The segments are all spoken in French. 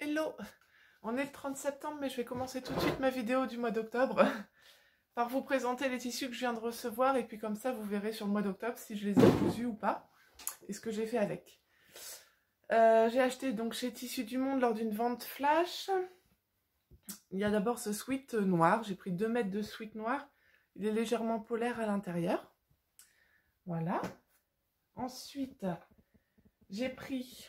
Hello! On est le 30 septembre, mais je vais commencer tout de suite ma vidéo du mois d'octobre par vous présenter les tissus que je viens de recevoir et puis comme ça vous verrez sur le mois d'octobre si je les ai cousus ou pas et ce que j'ai fait avec. J'ai acheté donc chez Tissus du Monde lors d'une vente flash. Il y a d'abord ce sweat noir, j'ai pris 2 mètres de sweat noir, il est légèrement polaire à l'intérieur. Voilà. Ensuite, j'ai pris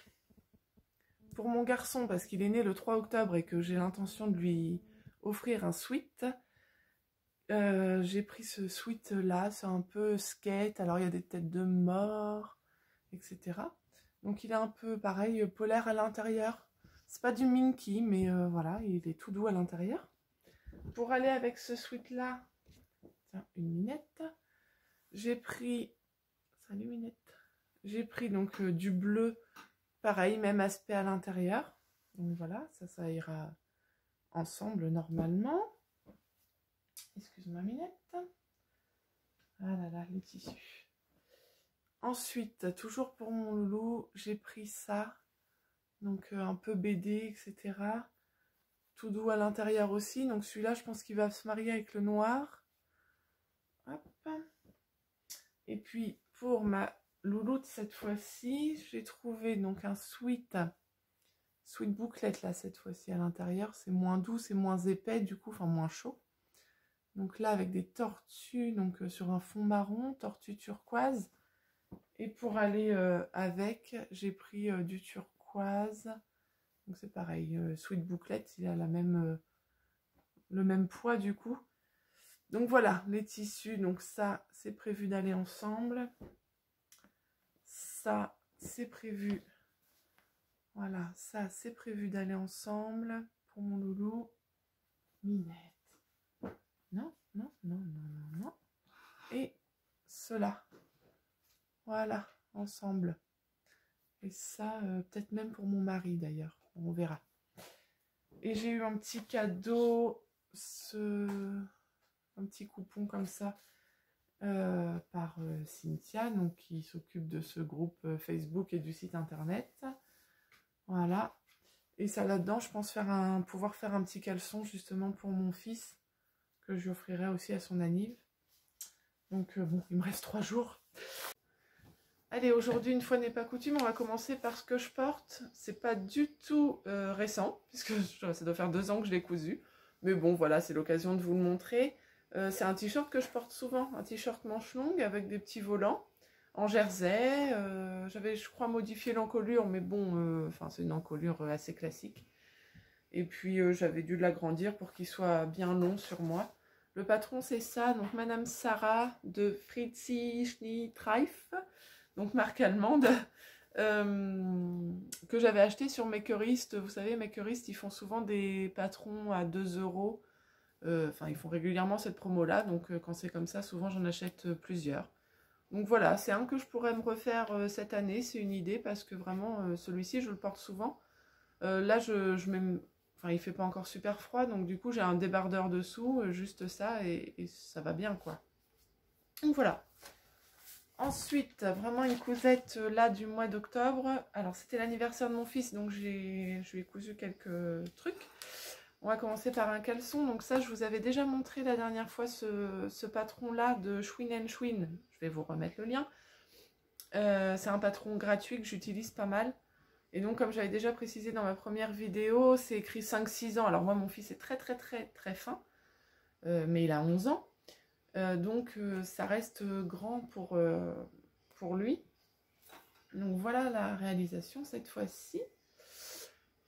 pour mon garçon, parce qu'il est né le 3 octobre et que j'ai l'intention de lui offrir un sweat, j'ai pris ce sweat là, c'est un peu skate, alors il y a des têtes de mort, etc. Donc il est un peu pareil, polaire à l'intérieur. C'est pas du minky, mais voilà, il est tout doux à l'intérieur. Pour aller avec ce sweat là, tiens, une minette, j'ai pris, salut minette, j'ai pris donc du bleu, pareil, même aspect à l'intérieur. Donc voilà, ça ira ensemble normalement. Excuse-moi minette. Ah là là, les tissus. Ensuite, toujours pour mon loulou, j'ai pris ça. Donc un peu BD, etc. Tout doux à l'intérieur aussi. Donc celui-là, je pense qu'il va se marier avec le noir. Hop. Et puis pour ma louloute cette fois-ci, j'ai trouvé donc un sweat bouclette là cette fois-ci à l'intérieur. C'est moins doux, c'est moins épais du coup, enfin moins chaud. Donc là avec des tortues, donc sur un fond marron, tortue turquoise. Et pour aller avec, j'ai pris du turquoise. Donc c'est pareil, sweat bouclette, il a la même, le même poids du coup. Donc voilà, les tissus, donc ça c'est prévu d'aller ensemble. Ça c'est prévu, voilà, ça c'est prévu d'aller ensemble pour mon loulou. Minette. Non, non, non, non, non, non. Et cela. Voilà, ensemble. Et ça, peut-être même pour mon mari d'ailleurs. On verra. Et j'ai eu un petit cadeau, un petit coupon comme ça, par Cynthia, donc qui s'occupe de ce groupe Facebook et du site internet. Voilà. Et ça là-dedans, je pense pouvoir faire un petit caleçon justement pour mon fils, que je lui offrirai aussi à son anniv. Donc bon, il me reste 3 jours. Allez, aujourd'hui, une fois n'est pas coutume, on va commencer par ce que je porte. C'est pas du tout récent, puisque ça doit faire 2 ans que je l'ai cousu. Mais bon, voilà, c'est l'occasion de vous le montrer. C'est un t-shirt que je porte souvent, un t-shirt manche longue avec des petits volants, en jersey. J'avais, je crois, modifié l'encolure, mais bon, c'est une encolure assez classique. Et puis, j'avais dû l'agrandir pour qu'il soit bien long sur moi. Le patron, c'est ça, donc Madame Sarah de Fritzi Schneetreif. Donc marque allemande, que j'avais acheté sur Makerist. Vous savez, Makerist, ils font souvent des patrons à 2 €. Enfin, ils font régulièrement cette promo-là. Donc quand c'est comme ça, souvent j'en achète plusieurs. Donc voilà, c'est un que je pourrais me refaire cette année. C'est une idée parce que vraiment, celui-ci, je le porte souvent. Là, enfin, il fait pas encore super froid. Donc du coup, j'ai un débardeur dessous, juste ça. Et ça va bien, quoi. Donc voilà. Ensuite, vraiment une cousette là du mois d'octobre. Alors, c'était l'anniversaire de mon fils, donc je lui ai cousu quelques trucs. On va commencer par un caleçon. Donc ça, je vous avais déjà montré la dernière fois ce patron-là de Schwinn & Schwinn. Je vais vous remettre le lien. C'est un patron gratuit que j'utilise pas mal. Et donc, comme j'avais déjà précisé dans ma première vidéo, c'est écrit 5-6 ans. Alors moi, mon fils est très très très très fin, mais il a 11 ans. Donc ça reste grand pour lui. Donc voilà la réalisation cette fois-ci.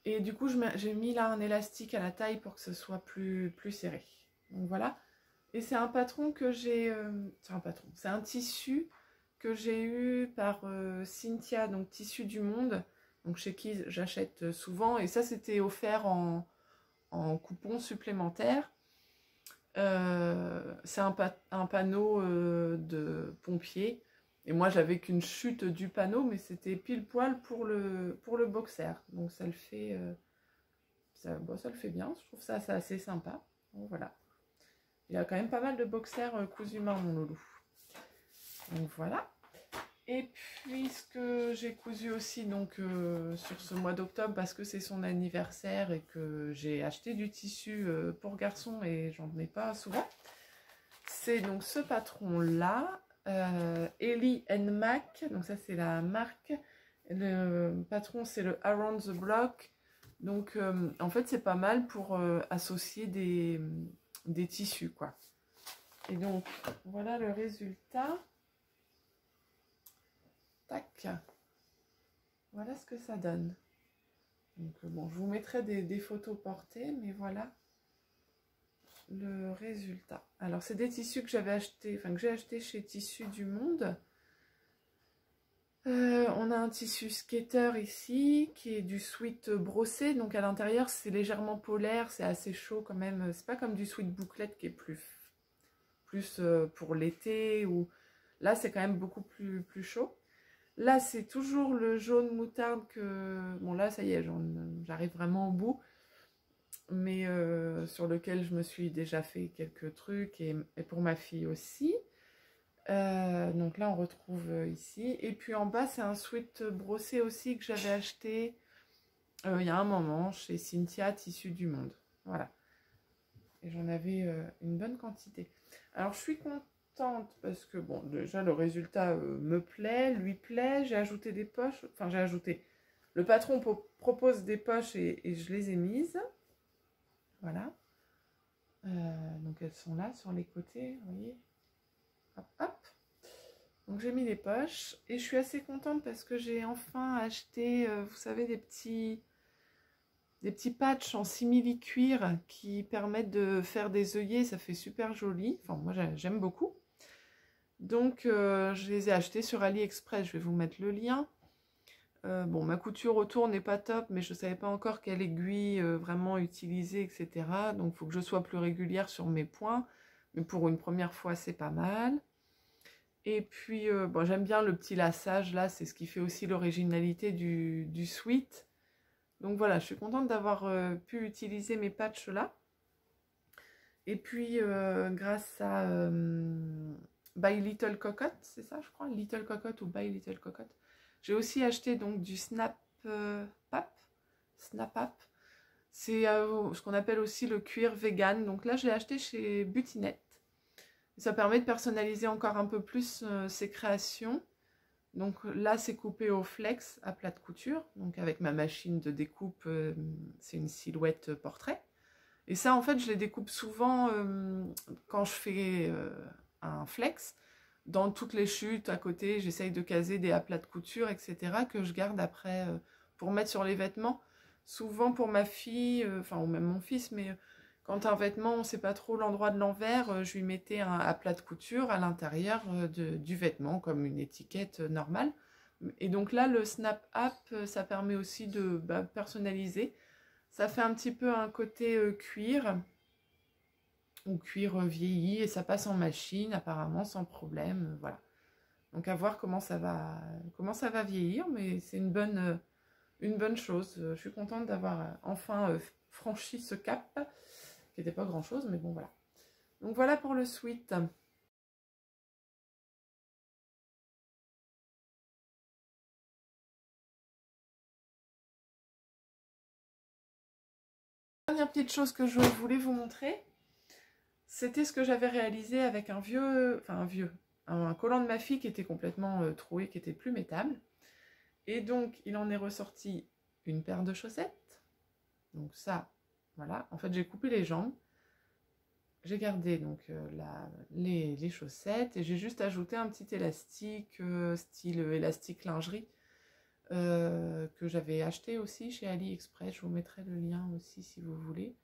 Et du coup j'ai mis là un élastique à la taille pour que ce soit plus serré. Donc voilà. Et c'est un patron que j'ai... c'est un tissu que j'ai eu par Cynthia, donc Tissus du Monde, donc chez qui j'achète souvent. Et ça c'était offert en coupon supplémentaire. C'est un panneau de pompier. Et moi, j'avais qu'une chute du panneau, mais c'était pile poil pour le boxer. Donc ça le fait, ça le fait bien. Je trouve ça assez sympa. Donc voilà. Il y a quand même pas mal de boxers cousus main, mon loulou. Donc voilà. Et puis ce que j'ai cousu aussi donc sur ce mois d'octobre, parce que c'est son anniversaire et que j'ai acheté du tissu pour garçon et j'en ai pas souvent, c'est donc ce patron là, Ellie Mac, donc ça c'est la marque, le patron c'est le Around the Block, donc en fait c'est pas mal pour associer des tissus quoi. Et donc voilà le résultat. Tac, voilà ce que ça donne. Donc bon, je vous mettrai des photos portées, mais voilà le résultat. Alors c'est des tissus que j'avais acheté, enfin que j'ai acheté chez Tissus du Monde. On a un tissu skater ici, qui est du sweat brossé, donc à l'intérieur c'est légèrement polaire, c'est assez chaud quand même. C'est pas comme du sweat bouclette qui est plus pour l'été, ou là c'est quand même beaucoup plus chaud. Là, c'est toujours le jaune moutarde que... Bon, là, ça y est, j'arrive vraiment au bout. Mais sur lequel je me suis déjà fait quelques trucs. Et pour ma fille aussi. Donc là, on retrouve ici. Et puis en bas, c'est un sweat brossé aussi que j'avais acheté il y a un moment chez Cynthia, Tissus du Monde. Voilà. Et j'en avais une bonne quantité. Alors, je suis contente parce que bon, déjà le résultat me plaît, lui plaît. J'ai ajouté des poches, enfin j'ai ajouté, le patron propose des poches et je les ai mises, voilà. Donc elles sont là sur les côtés, vous voyez, hop hop. Donc j'ai mis les poches et je suis assez contente parce que j'ai enfin acheté, vous savez, des petits patchs en simili-cuir qui permettent de faire des œillets, ça fait super joli, enfin moi j'aime beaucoup. Donc je les ai achetés sur AliExpress, je vais vous mettre le lien. Bon, ma couture autour n'est pas top, mais je ne savais pas encore quelle aiguille vraiment utiliser, etc. Donc il faut que je sois plus régulière sur mes points. Mais pour une première fois, c'est pas mal. Et puis, bon, j'aime bien le petit lassage, là, c'est ce qui fait aussi l'originalité du sweat. Donc voilà, je suis contente d'avoir pu utiliser mes patchs là. Et puis, grâce à... By Little Cocotte, c'est ça je crois, Little Cocotte ou By Little Cocotte. J'ai aussi acheté donc du Snap Pap. C'est ce qu'on appelle aussi le cuir vegan. Donc là, je l'ai acheté chez Butinette. Ça permet de personnaliser encore un peu plus ses créations. Donc là, c'est coupé au flex à plat de couture. Donc avec ma machine de découpe, c'est une silhouette portrait. Et ça, en fait, je les découpe souvent quand je fais... un flex, dans toutes les chutes à côté, j'essaye de caser des aplats de couture, etc. que je garde après pour mettre sur les vêtements. Souvent pour ma fille, enfin ou même mon fils, mais quand un vêtement, on ne sait pas trop l'endroit de l'envers, je lui mettais un aplat de couture à l'intérieur du vêtement, comme une étiquette normale. Et donc là, le Snap App, ça permet aussi de personnaliser. Ça fait un petit peu un côté cuir, ou cuir vieilli, et ça passe en machine apparemment sans problème, voilà. Donc à voir comment ça va vieillir, mais c'est une bonne chose. Je suis contente d'avoir enfin franchi ce cap, qui n'était pas grand chose, mais bon voilà. Donc voilà pour le sweat. Dernière petite chose que je voulais vous montrer, c'était ce que j'avais réalisé avec un collant de ma fille qui était complètement troué, qui était plus métable. Et donc, il en est ressorti une paire de chaussettes. Donc ça, voilà. En fait, j'ai coupé les jambes. J'ai gardé donc les chaussettes et j'ai juste ajouté un petit élastique, style élastique lingerie, que j'avais acheté aussi chez AliExpress. Je vous mettrai le lien aussi si vous voulez.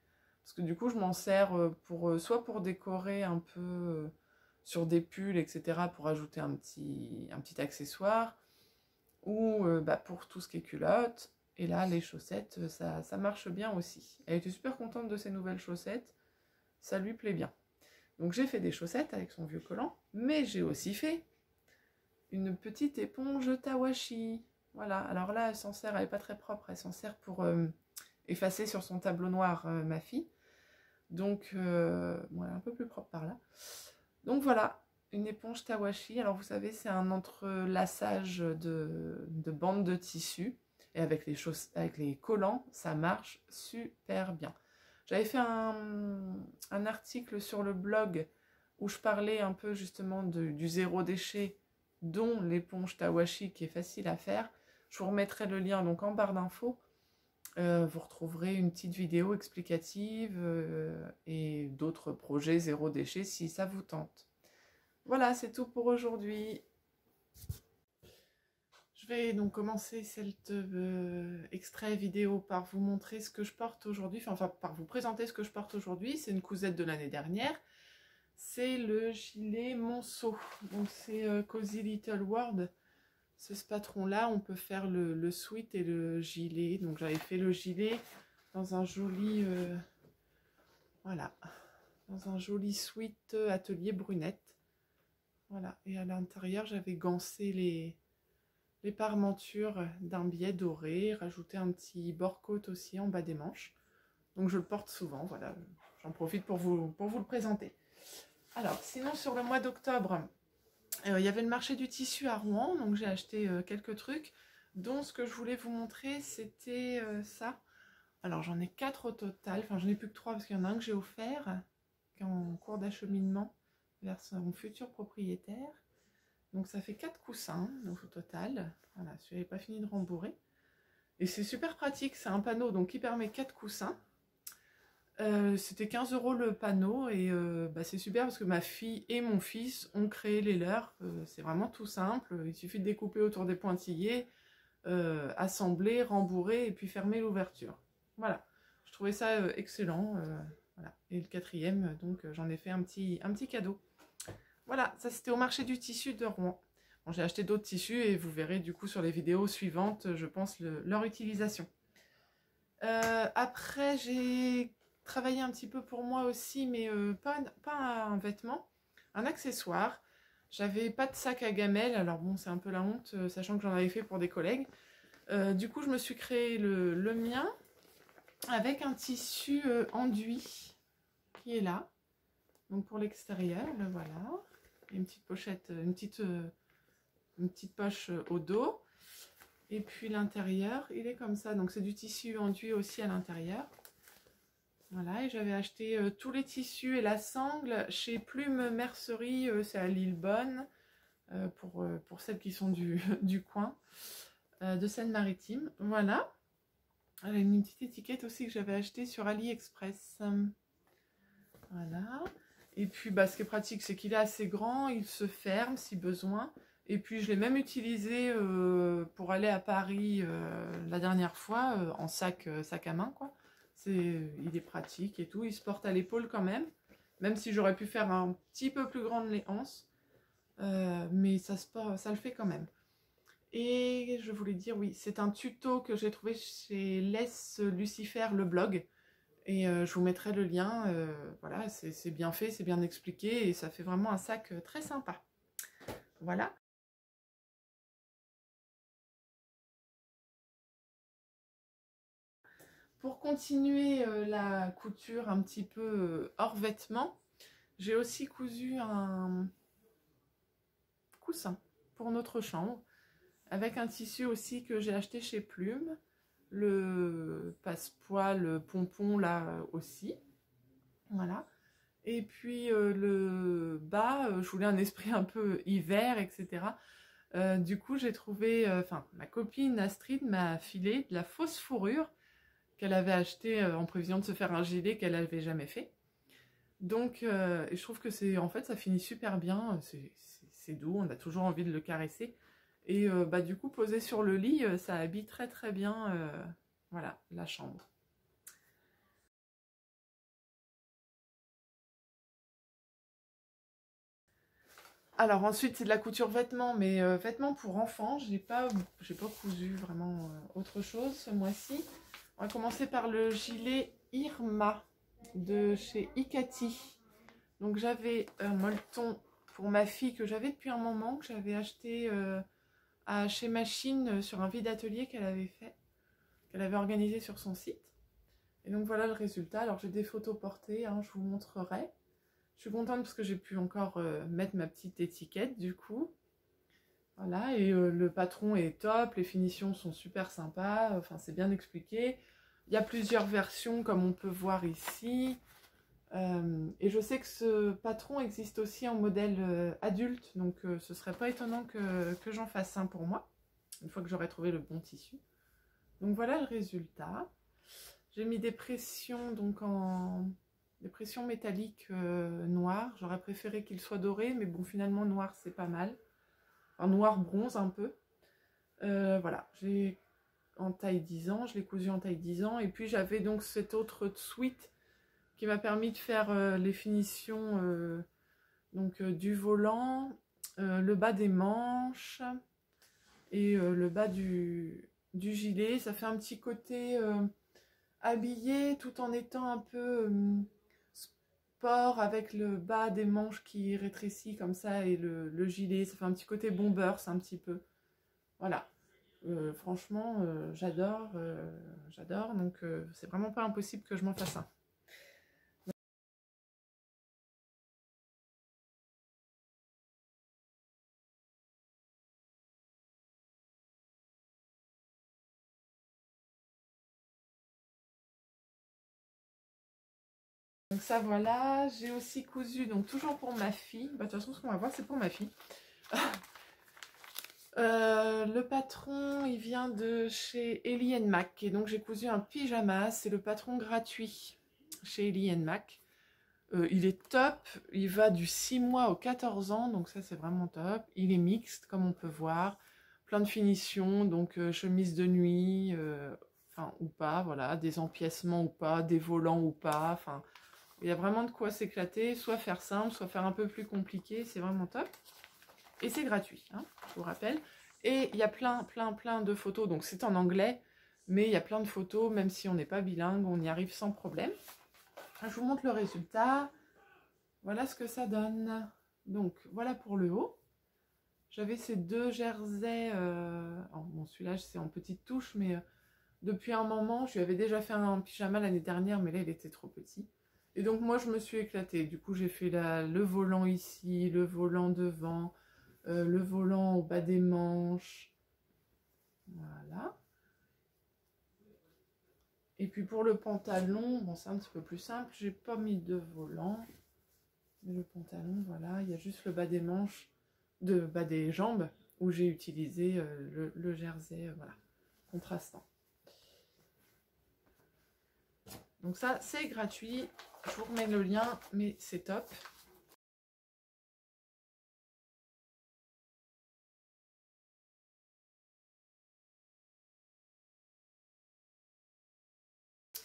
Parce que du coup, je m'en sers soit pour décorer un peu sur des pulls, etc. pour ajouter un petit accessoire, ou pour tout ce qui est culotte. Et là, les chaussettes, ça marche bien aussi. Elle était super contente de ces nouvelles chaussettes. Ça lui plaît bien. Donc j'ai fait des chaussettes avec son vieux collant, mais j'ai aussi fait une petite éponge Tawashi. Voilà, alors là, elle s'en sert, elle n'est pas très propre, elle s'en sert pour effacer sur son tableau noir ma fille. Donc, voilà, un peu plus propre par là. Donc voilà, une éponge Tawashi. Alors vous savez, c'est un entrelaçage de bandes de tissu. Et avec les collants, ça marche super bien. J'avais fait un article sur le blog où je parlais un peu justement du zéro déchet, dont l'éponge Tawashi qui est facile à faire. Je vous remettrai le lien donc en barre d'infos. Vous retrouverez une petite vidéo explicative et d'autres projets zéro déchet si ça vous tente. Voilà, c'est tout pour aujourd'hui. Je vais donc commencer cet extrait vidéo par vous montrer ce que je porte aujourd'hui, enfin par vous présenter ce que je porte aujourd'hui. C'est une cousette de l'année dernière. C'est le gilet Monceau. Donc c'est Cozy Little World. C'est ce patron-là. On peut faire le sweat et le gilet. Donc j'avais fait le gilet dans un joli, voilà, dans un joli sweat atelier brunette. Voilà. Et à l'intérieur, j'avais gancé les parmentures d'un biais doré, rajouter un petit bord-côte aussi en bas des manches. Donc je le porte souvent, voilà, j'en profite pour vous le présenter. Alors, sinon sur le mois d'octobre, il y avait le marché du tissu à Rouen, donc j'ai acheté quelques trucs, dont ce que je voulais vous montrer, c'était ça. Alors j'en ai 4 au total, enfin j'en ai plus que 3 parce qu'il y en a un que j'ai offert, qui est en cours d'acheminement vers son futur propriétaire. Donc ça fait 4 coussins donc au total. Voilà, je n'avais pas fini de rembourrer. Et c'est super pratique, c'est un panneau donc qui permet 4 coussins. C'était 15 € le panneau et c'est super parce que ma fille et mon fils ont créé les leurs. C'est vraiment tout simple, il suffit de découper autour des pointillés, assembler, rembourrer et puis fermer l'ouverture. Voilà, je trouvais ça excellent. Voilà. Et le quatrième, donc j'en ai fait un petit cadeau. Voilà, ça c'était au marché du tissu de Rouen. Bon, j'ai acheté d'autres tissus et vous verrez du coup sur les vidéos suivantes, je pense, leur utilisation. Après, j'ai travaillé un petit peu pour moi aussi, mais pas un vêtement, un accessoire. J'avais pas de sac à gamelle, alors bon, c'est un peu la honte, sachant que j'en avais fait pour des collègues. Du coup, je me suis créé le mien avec un tissu enduit qui est là. Donc pour l'extérieur, le voilà. Une petite pochette, une petite poche au dos. Et puis l'intérieur, il est comme ça. Donc c'est du tissu enduit aussi à l'intérieur. Voilà, et j'avais acheté tous les tissus et la sangle chez Plume Mercerie, c'est à Lillebonne, pour celles qui sont du coin de Seine-Maritime. Voilà. Elle a une petite étiquette aussi que j'avais achetée sur AliExpress. Voilà. Et puis ce qui est pratique, c'est qu'il est assez grand, il se ferme si besoin. Et puis je l'ai même utilisé pour aller à Paris la dernière fois en sac à main, quoi. Il est pratique et tout, il se porte à l'épaule quand même si j'aurais pu faire un petit peu plus grande les anses, mais ça le fait quand même. Et je voulais dire, oui, c'est un tuto que j'ai trouvé chez Laisse Lucifer, le blog. Et je vous mettrai le lien, voilà, c'est bien fait, c'est bien expliqué et ça fait vraiment un sac très sympa. Voilà. Pour continuer la couture un petit peu hors vêtements, j'ai aussi cousu un coussin pour notre chambre, avec un tissu aussi que j'ai acheté chez Plume, le passepoil pompon là aussi, voilà. Et puis le bas, je voulais un esprit un peu hiver, etc. Du coup, j'ai trouvé, ma copine Astrid m'a filé de la fausse fourrure qu'elle avait achetée en prévision de se faire un gilet qu'elle n'avait jamais fait. Donc, et je trouve que en fait, ça finit super bien, c'est doux, on a toujours envie de le caresser. Et du coup, posé sur le lit, ça habille très très bien, voilà, la chambre. Alors ensuite, c'est de la couture vêtements, mais vêtements pour enfants, j'ai pas cousu vraiment autre chose ce mois-ci. On va commencer par le gilet Irma de chez Ikati. Donc j'avais un molleton pour ma fille que j'avais depuis un moment, que j'avais acheté chez Machine sur un vide atelier qu'elle avait fait, qu'elle avait organisé sur son site. Et donc voilà le résultat. Alors j'ai des photos portées, hein, je vous montrerai. Je suis contente parce que j'ai pu encore mettre ma petite étiquette du coup. Voilà, et le patron est top, les finitions sont super sympas, enfin c'est bien expliqué. Il y a plusieurs versions comme on peut voir ici. Et je sais que ce patron existe aussi en modèle adulte, donc ce serait pas étonnant que j'en fasse un pour moi, une fois que j'aurai trouvé le bon tissu. Donc voilà le résultat. J'ai mis des pressions donc des pressions métalliques noires. J'aurais préféré qu'il soit doré, mais bon finalement noir c'est pas mal. Enfin noir bronze un peu. Voilà, j'ai en taille 10 ans, je l'ai cousu en taille 10 ans. Et puis j'avais donc cette autre suite qui m'a permis de faire les finitions du volant, le bas des manches et le bas du gilet. Ça fait un petit côté habillé tout en étant un peu sport avec le bas des manches qui rétrécit comme ça et le gilet. Ça fait un petit côté bomber, c'est un petit peu. Voilà. Franchement, j'adore, j'adore. Donc c'est vraiment pas impossible que je m'en fasse un. Donc ça voilà, j'ai aussi cousu, donc toujours pour ma fille, bah, de toute façon ce qu'on va voir c'est pour ma fille. Le patron il vient de chez Ellie Mac et donc j'ai cousu un pyjama, c'est le patron gratuit chez Ellie Mac. Il est top, il va du 6 mois au 14 ans, donc ça c'est vraiment top. Il est mixte comme on peut voir, plein de finitions, donc chemise de nuit, enfin ou pas, voilà, des empiècements ou pas, des volants ou pas, enfin... Il y a vraiment de quoi s'éclater, soit faire simple, soit faire un peu plus compliqué, c'est vraiment top. Et c'est gratuit, hein, je vous rappelle. Et il y a plein de photos, donc c'est en anglais, mais il y a plein de photos, même si on n'est pas bilingue, on y arrive sans problème. Je vous montre le résultat. Voilà ce que ça donne. Donc voilà pour le haut. J'avais ces deux jerseys, bon celui-là c'est en petite touche, mais depuis un moment, je lui avais déjà fait un pyjama l'année dernière, mais là il était trop petit. Et donc moi je me suis éclatée, du coup j'ai fait le volant ici, le volant devant, le volant au bas des manches, voilà. Et puis pour le pantalon, bon c'est un petit peu plus simple, j'ai pas mis de volant, mais le pantalon voilà, il y a juste le bas des manches, bas des jambes, où j'ai utilisé le jersey, voilà, contrastant. Donc ça c'est gratuit, je vous remets le lien, mais c'est top.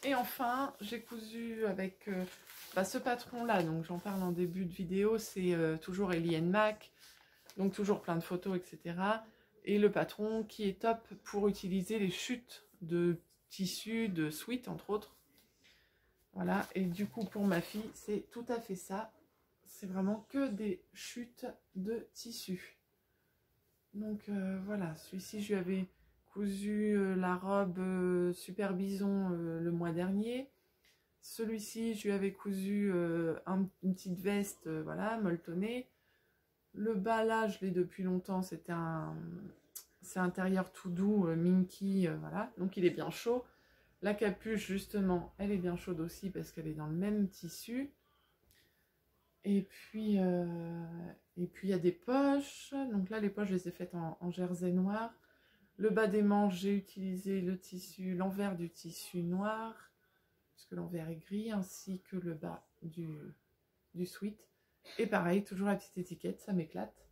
Et enfin, j'ai cousu avec ce patron-là, donc j'en parle en début de vidéo, c'est toujours Ellie Mac, donc toujours plein de photos, etc. Et le patron qui est top pour utiliser les chutes de tissu, de sweat, entre autres. Voilà, et du coup, pour ma fille, c'est tout à fait ça. C'est vraiment que des chutes de tissu. Donc voilà, celui-ci, je lui avais cousu la robe Super Bison le mois dernier. Celui-ci, je lui avais cousu une petite veste, voilà, molletonnée. Le bas, là, je l'ai depuis longtemps, c'est intérieur tout doux, minky, voilà. Donc, il est bien chaud. La capuche, justement, elle est bien chaude aussi parce qu'elle est dans le même tissu. Et puis, il y a des poches. Donc là, les poches, je les ai faites en jersey noir. Le bas des manches, j'ai utilisé le tissu, l'envers du tissu noir, puisque l'envers est gris, ainsi que le bas du sweat. Et pareil, toujours la petite étiquette, ça m'éclate.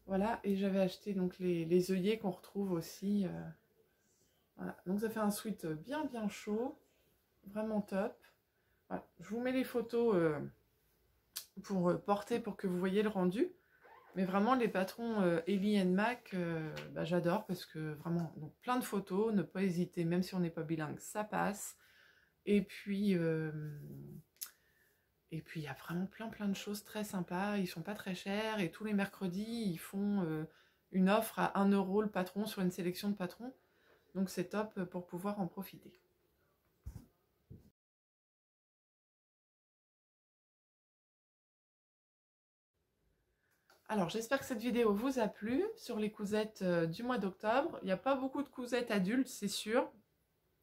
Voilà, et j'avais acheté donc les œillets qu'on retrouve aussi. Voilà, donc ça fait un sweat bien chaud, vraiment top. Voilà. Je vous mets les photos pour porter, pour que vous voyez le rendu. Mais vraiment, les patrons Ellie Mac, j'adore parce que vraiment, donc, plein de photos, ne pas hésiter, même si on n'est pas bilingue, ça passe. Et puis, il y a vraiment plein de choses très sympas. Ils sont pas très chers et tous les mercredis, ils font une offre à 1 € le patron sur une sélection de patrons. Donc c'est top pour pouvoir en profiter. Alors, j'espère que cette vidéo vous a plu sur les cousettes du mois d'octobre. Il n'y a pas beaucoup de cousettes adultes, c'est sûr,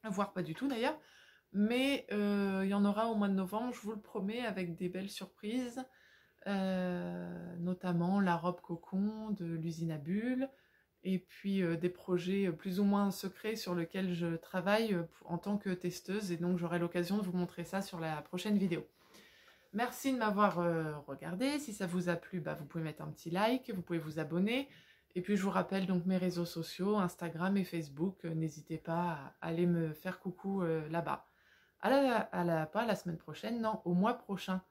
voire pas du tout d'ailleurs. Mais il y en aura au mois de novembre, je vous le promets, avec des belles surprises. Notamment la robe cocon de l'usine à bulles. Et puis des projets plus ou moins secrets sur lesquels je travaille en tant que testeuse. Et donc, j'aurai l'occasion de vous montrer ça sur la prochaine vidéo. Merci de m'avoir regardé. Si ça vous a plu, bah, vous pouvez mettre un petit like, vous pouvez vous abonner. Et puis je vous rappelle donc mes réseaux sociaux, Instagram et Facebook. N'hésitez pas à aller me faire coucou là-bas. Pas la semaine prochaine, non, au mois prochain.